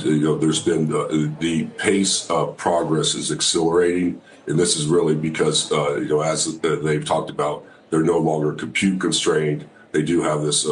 And, there's been the pace of progress is accelerating. And this is really because, as they've talked about, they're no longer compute constrained. They do have this,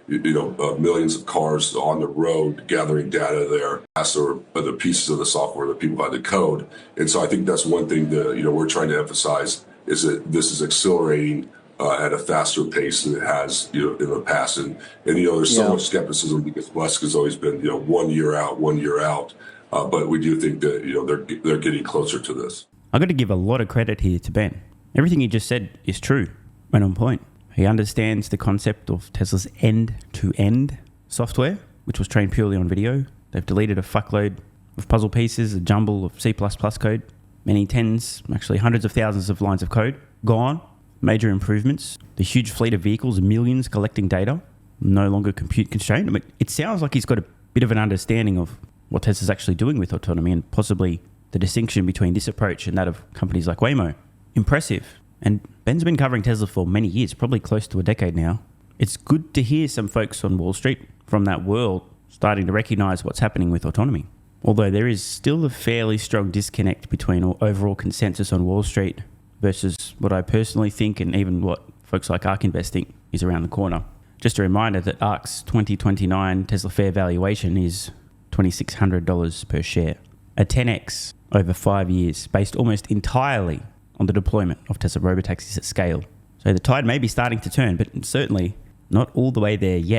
millions of cars on the road gathering data there. Or the pieces of the software that people had to code. And so I think that's one thing that, we're trying to emphasize is that this is accelerating at a faster pace than it has, in the past. And there's so much skepticism because Musk has always been, 1 year out, 1 year out. But we do think that, they're getting closer to this. I've got to give a lot of credit here to Ben. Everything he just said is true and on point. He understands the concept of Tesla's end-to-end software, which was trained purely on video. They've deleted a fuckload of puzzle pieces, a jumble of C++ code, many tens, actually hundreds of thousands of lines of code gone. Major improvements, the huge fleet of vehicles, millions collecting data, no longer compute constrained. I mean, it sounds like he's got a bit of an understanding of what Tesla's actually doing with autonomy and possibly the distinction between this approach and that of companies like Waymo. Impressive. And Ben's been covering Tesla for many years, probably close to a decade now. It's good to hear some folks on Wall Street from that world starting to recognize what's happening with autonomy. Although there is still a fairly strong disconnect between overall consensus on Wall Street versus what I personally think and even what folks like ARK Invest think is around the corner. Just a reminder that ARK's 2029 Tesla fair valuation is $2,600 per share, a 10x over 5 years, based almost entirely on the deployment of Tesla robotaxis at scale. So the tide may be starting to turn, but certainly not all the way there yet.